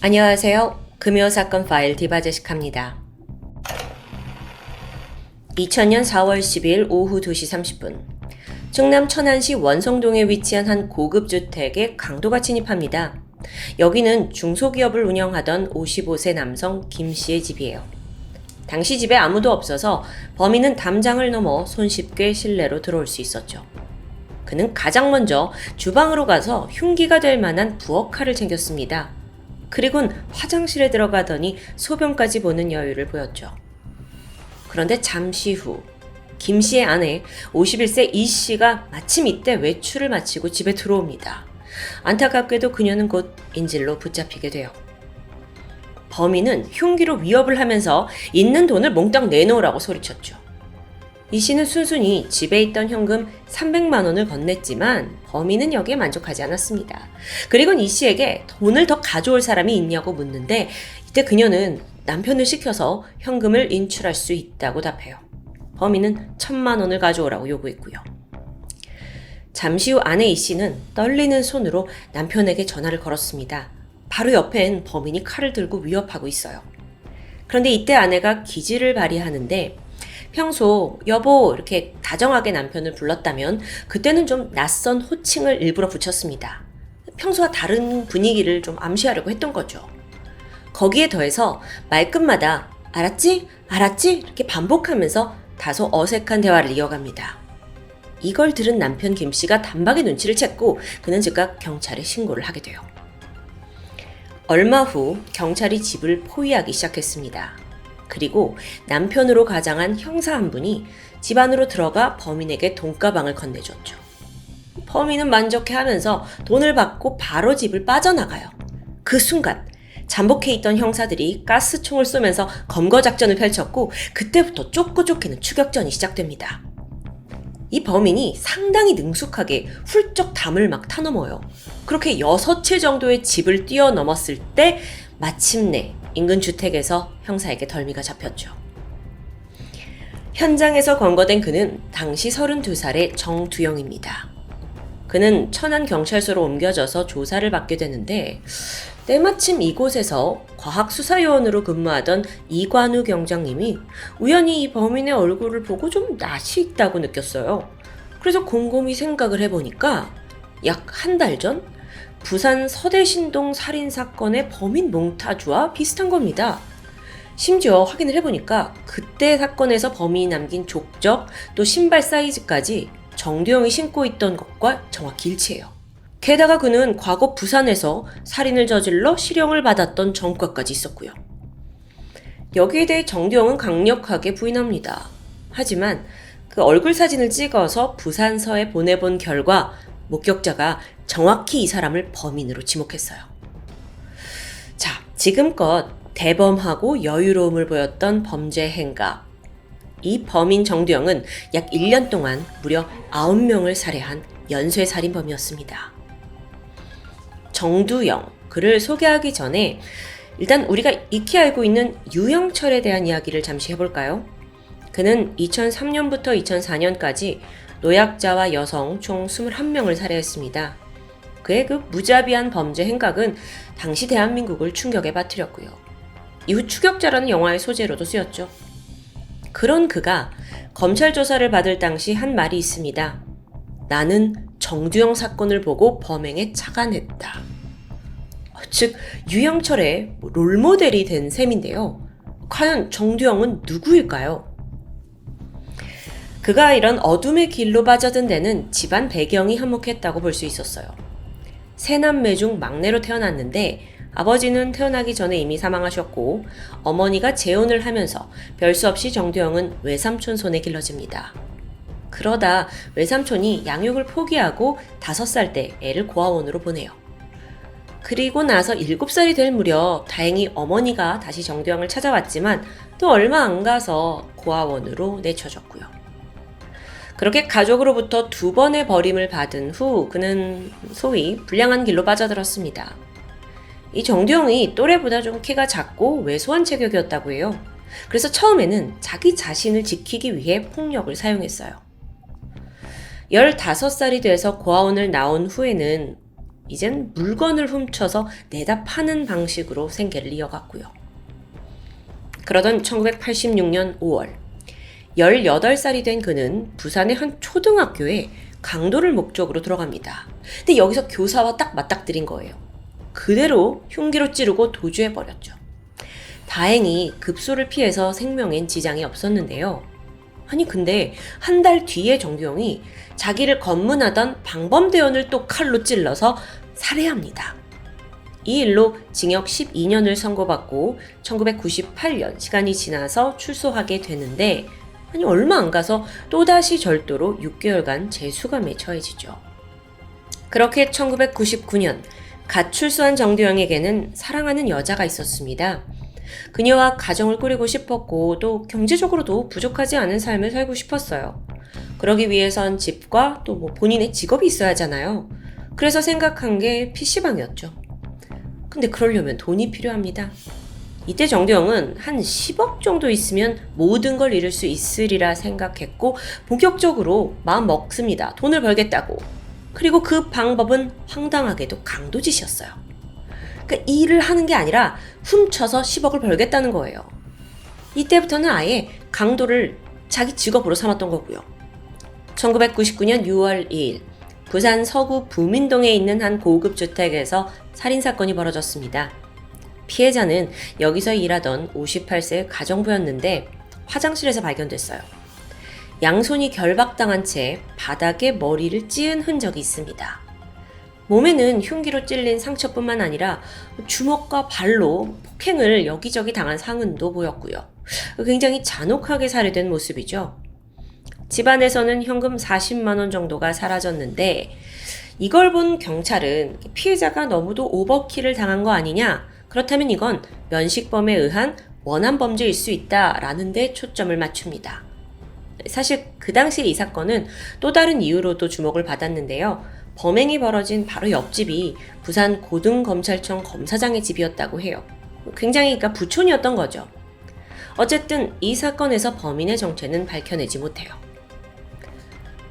안녕하세요. 금요사건 파일 디바제식합니다. 2000년 4월 10일 오후 2시 30분 충남 천안시 원성동에 위치한 한 고급 주택에 강도가 침입합니다. 여기는 중소기업을 운영하던 55세 남성 김 씨의 집이에요. 당시 집에 아무도 없어서 범인은 담장을 넘어 손쉽게 실내로 들어올 수 있었죠. 그는 가장 먼저 주방으로 가서 흉기가 될 만한 부엌칼을 챙겼습니다. 그리고는 화장실에 들어가더니 소변까지 보는 여유를 보였죠. 그런데 잠시 후 김 씨의 아내 51세 이 씨가 마침 이때 외출을 마치고 집에 들어옵니다. 안타깝게도 그녀는 곧 인질로 붙잡히게 돼요. 범인은 흉기로 위협을 하면서 있는 돈을 몽땅 내놓으라고 소리쳤죠. 이 씨는 순순히 집에 있던 현금 300만 원을 건넸지만 범인은 여기에 만족하지 않았습니다. 그리고는 이 씨에게 돈을 더 가져올 사람이 있냐고 묻는데 이때 그녀는 남편을 시켜서 현금을 인출할 수 있다고 답해요. 범인은 1000만 원을 가져오라고 요구했고요. 잠시 후 아내 이 씨는 떨리는 손으로 남편에게 전화를 걸었습니다. 바로 옆엔 범인이 칼을 들고 위협하고 있어요. 그런데 이때 아내가 기지를 발휘하는데 평소 여보 이렇게 다정하게 남편을 불렀다면 그때는 좀 낯선 호칭을 일부러 붙였습니다. 평소와 다른 분위기를 좀 암시하려고 했던 거죠. 거기에 더해서 말끝마다 알았지? 알았지? 이렇게 반복하면서 다소 어색한 대화를 이어갑니다. 이걸 들은 남편 김 씨가 단박에 눈치를 챘고 그는 즉각 경찰에 신고를 하게 돼요. 얼마 후 경찰이 집을 포위하기 시작했습니다. 그리고 남편으로 가장한 형사 한 분이 집 안으로 들어가 범인에게 돈가방을 건네줬죠. 범인은 만족해하면서 돈을 받고 바로 집을 빠져나가요. 그 순간 잠복해 있던 형사들이 가스총을 쏘면서 검거작전을 펼쳤고 그때부터 쫓고 쫓기는 추격전이 시작됩니다. 이 범인이 상당히 능숙하게 훌쩍 담을 막 타넘어요. 그렇게 6채 정도의 집을 뛰어넘었을 때 마침내 인근 주택에서 형사에게 덜미가 잡혔죠. 현장에서 검거된 그는 당시 32살의 정두영입니다. 그는 천안경찰서로 옮겨져서 조사를 받게 되는데 때마침 이곳에서 과학수사요원으로 근무하던 이관우 경장님이 우연히 이 범인의 얼굴을 보고 좀 낯이 있다고 느꼈어요. 그래서 곰곰이 생각을 해보니까 약 한 달 전 부산 서대신동 살인사건의 범인 몽타주와 비슷한 겁니다. 심지어 확인을 해보니까 그때 사건에서 범인이 남긴 족적 또 신발 사이즈까지 정두영이 신고 있던 것과 정확히 일치해요. 게다가 그는 과거 부산에서 살인을 저질러 실형을 받았던 전과까지 있었고요. 여기에 대해 정두영은 강력하게 부인합니다. 하지만 그 얼굴 사진을 찍어서 부산서에 보내본 결과 목격자가 정확히 이 사람을 범인으로 지목했어요. 자, 지금껏 대범하고 여유로움을 보였던 범죄 행각. 이 범인 정두영은 약 1년 동안 무려 9명을 살해한 연쇄살인범이었습니다. 정두영, 그를 소개하기 전에 일단 우리가 익히 알고 있는 유영철에 대한 이야기를 잠시 해볼까요? 그는 2003년부터 2004년까지 노약자와 여성 총 21명을 살해했습니다. 그의 그 무자비한 범죄 행각은 당시 대한민국을 충격에 빠뜨렸고요. 이후 추격자라는 영화의 소재로도 쓰였죠. 그런 그가 검찰 조사를 받을 당시 한 말이 있습니다. 나는 정두영 사건을 보고 범행에 착안했다. 즉 유영철의 롤모델이 된 셈인데요. 과연 정두영은 누구일까요? 그가 이런 어둠의 길로 빠져든 데는 집안 배경이 한몫했다고 볼 수 있었어요. 세 남매 중 막내로 태어났는데 아버지는 태어나기 전에 이미 사망하셨고 어머니가 재혼을 하면서 별 수 없이 정두영은 외삼촌 손에 길러집니다. 그러다 외삼촌이 양육을 포기하고 5살 때 애를 고아원으로 보내요. 그리고 나서 7살이 될 무렵 다행히 어머니가 다시 정두영을 찾아왔지만 또 얼마 안 가서 고아원으로 내쳐졌고요. 그렇게 가족으로부터 2번의 버림을 받은 후 그는 소위 불량한 길로 빠져들었습니다. 이 정두영이 또래보다 좀 키가 작고 왜소한 체격이었다고 해요. 그래서 처음에는 자기 자신을 지키기 위해 폭력을 사용했어요. 15살이 돼서 고아원을 나온 후에는 이젠 물건을 훔쳐서 내다 파는 방식으로 생계를 이어갔고요. 그러던 1986년 5월, 18살이 된 그는 부산의 한 초등학교에 강도를 목적으로 들어갑니다. 근데 여기서 교사와 딱 맞닥뜨린 거예요. 그대로 흉기로 찌르고 도주해버렸죠. 다행히 급소를 피해서 생명엔 지장이 없었는데요. 아니 근데 한 달 뒤에 정두영이 자기를 검문하던 방범대원을 또 칼로 찔러서 살해합니다. 이 일로 징역 12년을 선고받고 1998년 시간이 지나서 출소하게 되는데 아니 얼마 안 가서 또다시 절도로 6개월간 재수감에 처해지죠. 그렇게 1999년 갓 출소한 정두영에게는 사랑하는 여자가 있었습니다. 그녀와 가정을 꾸리고 싶었고 또 경제적으로도 부족하지 않은 삶을 살고 싶었어요. 그러기 위해선 집과 또 본인의 직업이 있어야 하잖아요. 그래서 생각한 게 PC방이었죠. 근데 그러려면 돈이 필요합니다. 이때 정두영은 한 10억 정도 있으면 모든 걸 이룰 수 있으리라 생각했고 본격적으로 마음 먹습니다. 돈을 벌겠다고. 그리고 그 방법은 황당하게도 강도짓이었어요. 그러니까 일을 하는 게 아니라 훔쳐서 10억을 벌겠다는 거예요. 이때부터는 아예 강도를 자기 직업으로 삼았던 거고요. 1999년 6월 2일 부산 서구 부민동에 있는 한 고급 주택에서 살인사건이 벌어졌습니다. 피해자는 여기서 일하던 58세 가정부였는데 화장실에서 발견됐어요. 양손이 결박당한 채 바닥에 머리를 찧은 흔적이 있습니다. 몸에는 흉기로 찔린 상처뿐만 아니라 주먹과 발로 폭행을 여기저기 당한 상흔도 보였고요. 굉장히 잔혹하게 살해된 모습이죠. 집안에서는 현금 40만 원 정도가 사라졌는데 이걸 본 경찰은 피해자가 너무도 오버킬을 당한 거 아니냐? 그렇다면 이건 면식범에 의한 원한 범죄일 수 있다라는 데 초점을 맞춥니다. 사실 그 당시에 이 사건은 또 다른 이유로도 주목을 받았는데요. 범행이 벌어진 바로 옆집이 부산 고등검찰청 검사장의 집이었다고 해요. 굉장히 그러니까 부촌이었던 거죠. 어쨌든 이 사건에서 범인의 정체는 밝혀내지 못해요.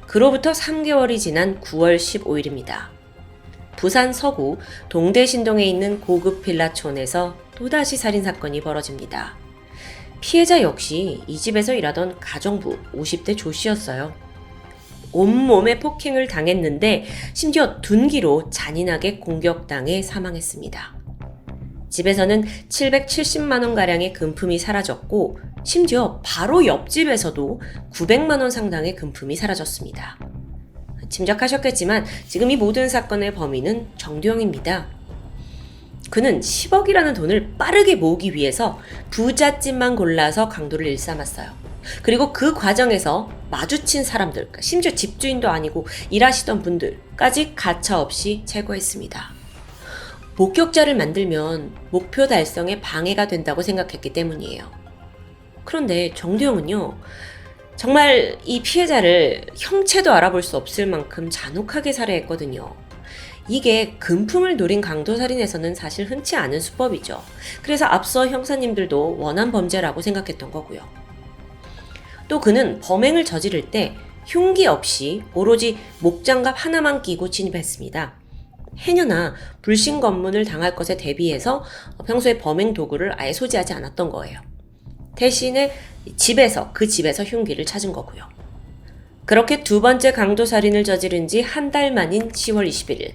그로부터 3개월이 지난 9월 15일입니다. 부산 서구 동대신동에 있는 고급 빌라촌에서 또다시 살인사건이 벌어집니다. 피해자 역시 이 집에서 일하던 가정부 50대 조 씨였어요. 온몸에 폭행을 당했는데 심지어 둔기로 잔인하게 공격당해 사망했습니다. 집에서는 770만원가량의 금품이 사라졌고 심지어 바로 옆집에서도 900만원 상당의 금품이 사라졌습니다. 짐작하셨겠지만 지금 이 모든 사건의 범인은 정두영입니다. 그는 10억이라는 돈을 빠르게 모으기 위해서 부잣집만 골라서 강도를 일삼았어요. 그리고 그 과정에서 마주친 사람들, 심지어 집주인도 아니고 일하시던 분들까지 가차없이 제거했습니다. 목격자를 만들면 목표 달성에 방해가 된다고 생각했기 때문이에요. 그런데 정두영은요, 정말 이 피해자를 형체도 알아볼 수 없을 만큼 잔혹하게 살해했거든요. 이게 금품을 노린 강도살인에서는 사실 흔치 않은 수법이죠. 그래서 앞서 형사님들도 원한 범죄라고 생각했던 거고요. 또 그는 범행을 저지를 때 흉기 없이 오로지 목장갑 하나만 끼고 진입했습니다. 행여나 불신 검문을 당할 것에 대비해서 평소에 범행 도구를 아예 소지하지 않았던 거예요. 대신에 그 집에서 흉기를 찾은 거고요. 그렇게 두 번째 강도살인을 저지른 지 한 달 만인 10월 21일,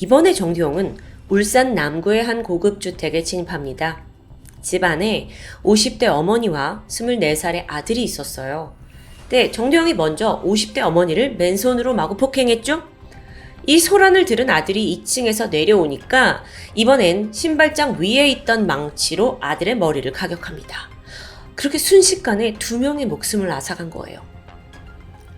이번에 정두영은 울산 남구의 한 고급주택에 진입합니다. 집 안에 50대 어머니와 24살의 아들이 있었어요. 근데 정두영이 먼저 50대 어머니를 맨손으로 마구 폭행했죠? 이 소란을 들은 아들이 2층에서 내려오니까 이번엔 신발장 위에 있던 망치로 아들의 머리를 가격합니다. 그렇게 순식간에 2명의 목숨을 앗아간 거예요.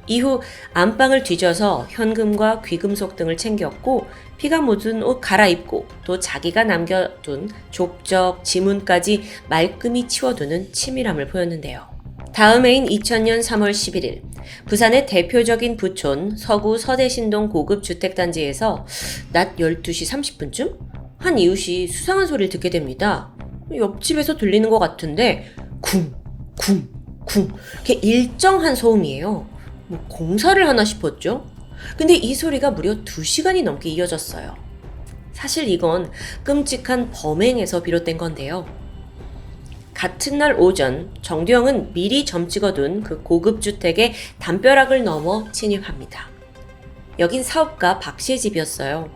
이후 안방을 뒤져서 현금과 귀금속 등을 챙겼고 피가 묻은 옷 갈아입고 또 자기가 남겨둔 족적, 지문까지 말끔히 치워두는 치밀함을 보였는데요. 다음 해인 2000년 3월 11일 부산의 대표적인 부촌 서구 서대신동 고급주택단지에서 낮 12시 30분쯤 한 이웃이 수상한 소리를 듣게 됩니다. 옆집에서 들리는 것 같은데 쿵, 쿵, 쿵 이렇게 일정한 소음이에요. 공사를 하나 싶었죠? 근데 이 소리가 무려 2시간이 넘게 이어졌어요. 사실 이건 끔찍한 범행에서 비롯된 건데요. 같은 날 오전 정두영은 미리 점 찍어둔 그 고급 주택의 담벼락을 넘어 침입합니다. 여긴 사업가 박 씨의 집이었어요.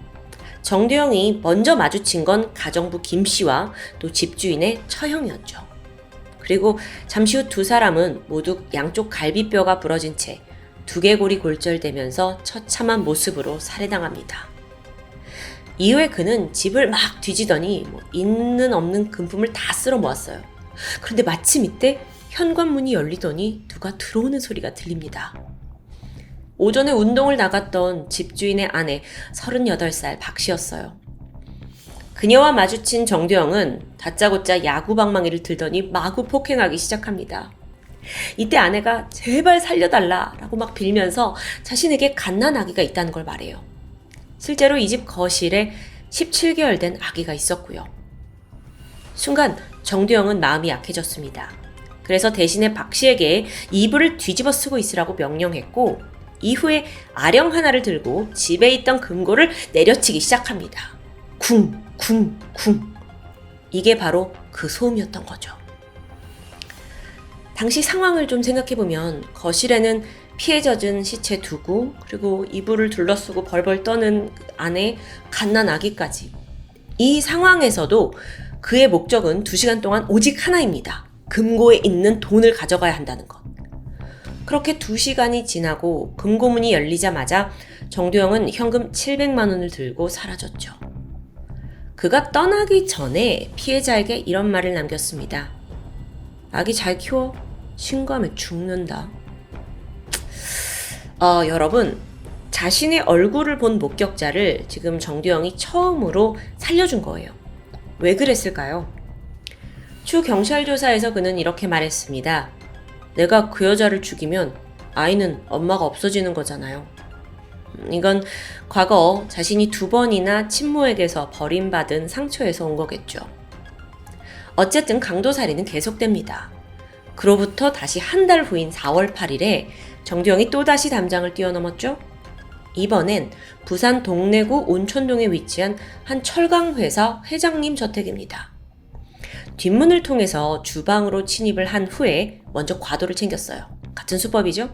정두영이 먼저 마주친 건 가정부 김 씨와 또 집주인의 처형이었죠. 그리고 잠시 후 두 사람은 모두 양쪽 갈비뼈가 부러진 채 두개골이 골절되면서 처참한 모습으로 살해당합니다. 이후에 그는 집을 막 뒤지더니 있는 없는 금품을 다 쓸어 모았어요. 그런데 마침 이때 현관문이 열리더니 누가 들어오는 소리가 들립니다. 오전에 운동을 나갔던 집주인의 아내 38살 박 씨였어요. 그녀와 마주친 정두영은 다짜고짜 야구방망이를 들더니 마구 폭행하기 시작합니다. 이때 아내가 제발 살려달라라고 막 빌면서 자신에게 갓난아기가 있다는 걸 말해요. 실제로 이 집 거실에 17개월 된 아기가 있었고요. 순간 정두영은 마음이 약해졌습니다. 그래서 대신에 박 씨에게 이불을 뒤집어 쓰고 있으라고 명령했고 이후에 아령 하나를 들고 집에 있던 금고를 내려치기 시작합니다. 쿵, 쿵, 쿵. 이게 바로 그 소음이었던 거죠. 당시 상황을 좀 생각해보면 거실에는 피해 젖은 시체 두고 그리고 이불을 둘러쓰고 벌벌 떠는 아내 갓난 아기까지. 이 상황에서도 그의 목적은 2시간 동안 오직 하나입니다. 금고에 있는 돈을 가져가야 한다는 것. 그렇게 2시간이 지나고 금고문이 열리자마자 정두영은 현금 700만 원을 들고 사라졌죠. 그가 떠나기 전에 피해자에게 이런 말을 남겼습니다. 아기 잘 키워. 신고하면 죽는다. 여러분, 자신의 얼굴을 본 목격자를 지금 정두영이 처음으로 살려준 거예요. 왜 그랬을까요? 추 경찰 조사에서 그는 이렇게 말했습니다. 내가 그 여자를 죽이면 아이는 엄마가 없어지는 거잖아요. 이건 과거 자신이 2번이나 친모에게서 버림받은 상처에서 온 거겠죠. 어쨌든 강도살인은 계속됩니다. 그로부터 다시 한 달 후인 4월 8일에 정두영이 또다시 담장을 뛰어넘었죠. 이번엔 부산 동래구 온천동에 위치한 한 철강회사 회장님 저택입니다. 뒷문을 통해서 주방으로 침입을 한 후에 먼저 과도를 챙겼어요. 같은 수법이죠.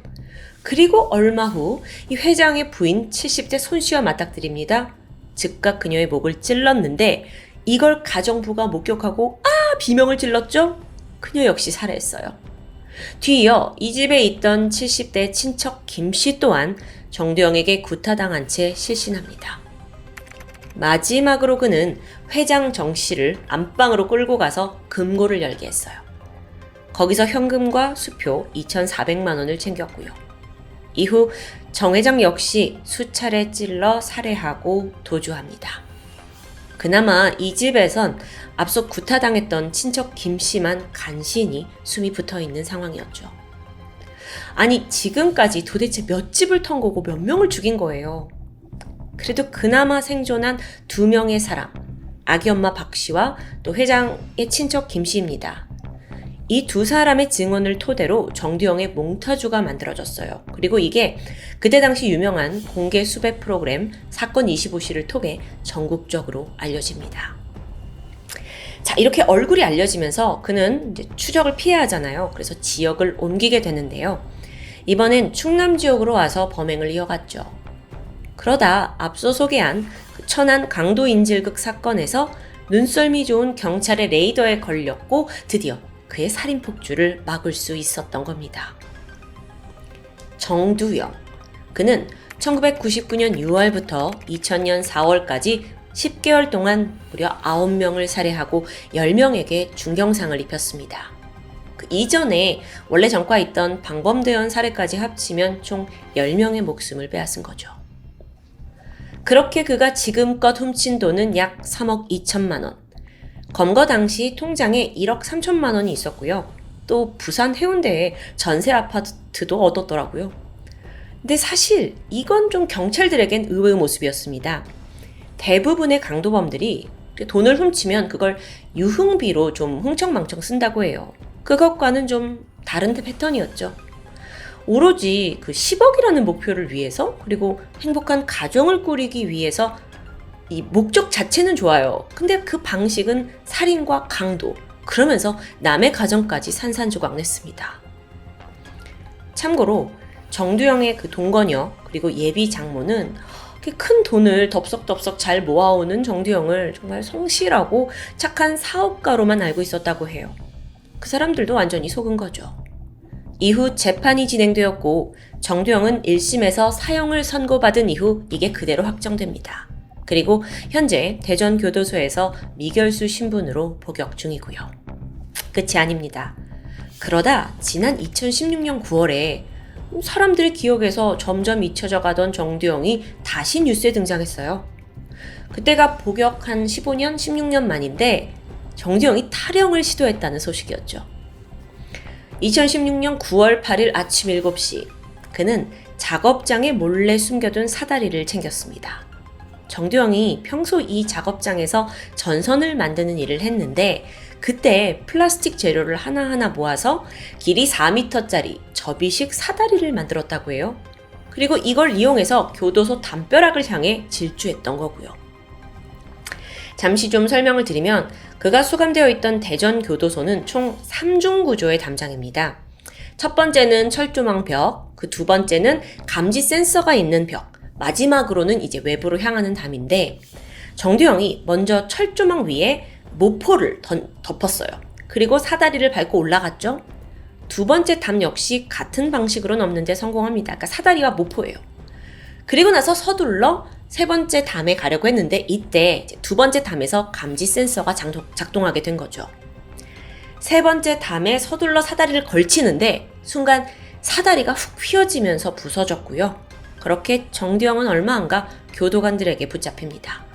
그리고 얼마 후 이 회장의 부인 70대 손씨와 맞닥뜨립니다. 즉각 그녀의 목을 찔렀는데 이걸 가정부가 목격하고 비명을 질렀죠. 그녀 역시 살해했어요. 뒤이어 이 집에 있던 70대 친척 김씨 또한 정두영에게 구타당한 채 실신합니다. 마지막으로 그는 회장 정씨를 안방으로 끌고 가서 금고를 열게 했어요. 거기서 현금과 수표 2,400만 원을 챙겼고요. 이후 정 회장 역시 수차례 찔러 살해하고 도주합니다. 그나마 이 집에선 앞서 구타당했던 친척 김씨만 간신히 숨이 붙어있는 상황이었죠. 아니 지금까지 도대체 몇 집을 턴 거고 몇 명을 죽인 거예요. 그래도 그나마 생존한 2명의 사람, 아기 엄마 박 씨와 또 회장의 친척 김 씨입니다. 이 2사람의 증언을 토대로 정두영의 몽타주가 만들어졌어요. 그리고 이게 그때 당시 유명한 공개 수배 프로그램 사건 25시를 통해 전국적으로 알려집니다. 자, 이렇게 얼굴이 알려지면서 그는 이제 추적을 피해야 하잖아요. 그래서 지역을 옮기게 되는데요. 이번엔 충남 지역으로 와서 범행을 이어갔죠. 그러다 앞서 소개한 그 천안 강도인질극 사건에서 눈썰미 좋은 경찰의 레이더에 걸렸고 드디어 그의 살인폭주를 막을 수 있었던 겁니다. 정두영. 그는 1999년 6월부터 2000년 4월까지 10개월 동안 무려 9명을 살해하고 10명에게 중경상을 입혔습니다. 그 이전에 원래 전과에 있던 방범대원 살해까지 합치면 총 10명의 목숨을 빼앗은 거죠. 그렇게 그가 지금껏 훔친 돈은 약 3억 2천만 원. 검거 당시 통장에 1억 3천만 원이 있었고요. 또 부산 해운대에 전세 아파트도 얻었더라고요. 근데 사실 이건 좀 경찰들에겐 의외의 모습이었습니다. 대부분의 강도범들이 돈을 훔치면 그걸 유흥비로 좀 흥청망청 쓴다고 해요. 그것과는 좀 다른 패턴이었죠. 오로지 그 10억이라는 목표를 위해서 그리고 행복한 가정을 꾸리기 위해서 이 목적 자체는 좋아요. 근데 그 방식은 살인과 강도, 그러면서 남의 가정까지 산산조각 냈습니다. 참고로 정두영의 그 동거녀 그리고 예비 장모는 큰 돈을 덥석덥석 잘 모아오는 정두영을 정말 성실하고 착한 사업가로만 알고 있었다고 해요. 그 사람들도 완전히 속은 거죠. 이후 재판이 진행되었고 정두영은 1심에서 사형을 선고받은 이후 이게 그대로 확정됩니다. 그리고 현재 대전교도소에서 미결수 신분으로 복역 중이고요. 끝이 아닙니다. 그러다 지난 2016년 9월에 사람들의 기억에서 점점 잊혀져 가던 정두영이 다시 뉴스에 등장했어요. 그때가 복역 한 15년, 16년 만인데 정두영이 탈영을 시도했다는 소식이었죠. 2016년 9월 8일 아침 7시 그는 작업장에 몰래 숨겨둔 사다리를 챙겼습니다. 정두영이 평소 이 작업장에서 전선을 만드는 일을 했는데 그때 플라스틱 재료를 하나하나 모아서 길이 4m짜리 접이식 사다리를 만들었다고 해요. 그리고 이걸 이용해서 교도소 담벼락을 향해 질주했던 거고요. 잠시 좀 설명을 드리면 그가 수감되어 있던 대전교도소는 총 3중 구조의 담장입니다. 첫 번째는 철조망 벽, 그 두 번째는 감지 센서가 있는 벽, 마지막으로는 이제 외부로 향하는 담인데 정두영이 먼저 철조망 위에 모포를 덮었어요. 그리고 사다리를 밟고 올라갔죠. 두 번째 담 역시 같은 방식으로 넘는 데 성공합니다. 그러니까 사다리와 모포예요. 그리고 나서 서둘러 세 번째 담에 가려고 했는데 이때 두 번째 담에서 감지 센서가 작동하게 된 거죠. 세 번째 담에 서둘러 사다리를 걸치는데 순간 사다리가 훅 휘어지면서 부서졌고요. 그렇게 정두영은 얼마 안 가 교도관들에게 붙잡힙니다.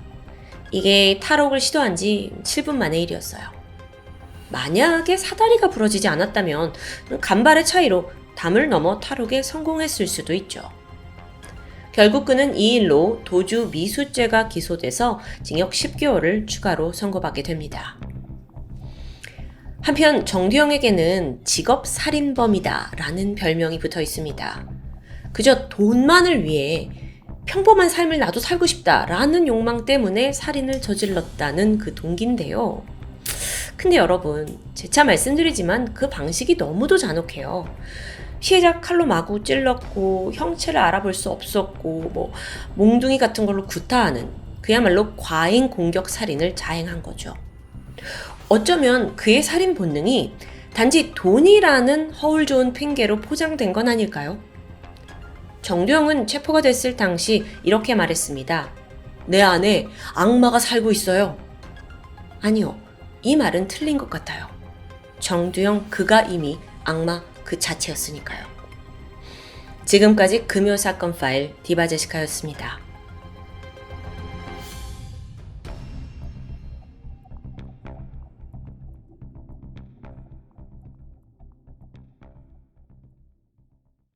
이게 탈옥을 시도한 지 7분 만의 일이었어요. 만약에 사다리가 부러지지 않았다면 간발의 차이로 담을 넘어 탈옥에 성공했을 수도 있죠. 결국 그는 이 일로 도주 미수죄가 기소돼서 징역 10개월을 추가로 선고받게 됩니다. 한편 정두영에게는 직업 살인범이다 라는 별명이 붙어 있습니다. 그저 돈만을 위해 평범한 삶을 나도 살고 싶다 라는 욕망 때문에 살인을 저질렀다는 그 동기인데요. 근데 여러분, 재차 말씀드리지만 그 방식이 너무도 잔혹해요. 피해자 칼로 마구 찔렀고 형체를 알아볼 수 없었고 몽둥이 같은 걸로 구타하는 그야말로 과잉 공격 살인을 자행한 거죠. 어쩌면 그의 살인 본능이 단지 돈이라는 허울 좋은 핑계로 포장된 건 아닐까요? 정두영은 체포가 됐을 당시 이렇게 말했습니다. 내 안에 악마가 살고 있어요. 아니요, 이 말은 틀린 것 같아요. 정두영 그가 이미 악마 그 자체였으니까요. 지금까지 금요사건 파일 디바제시카였습니다.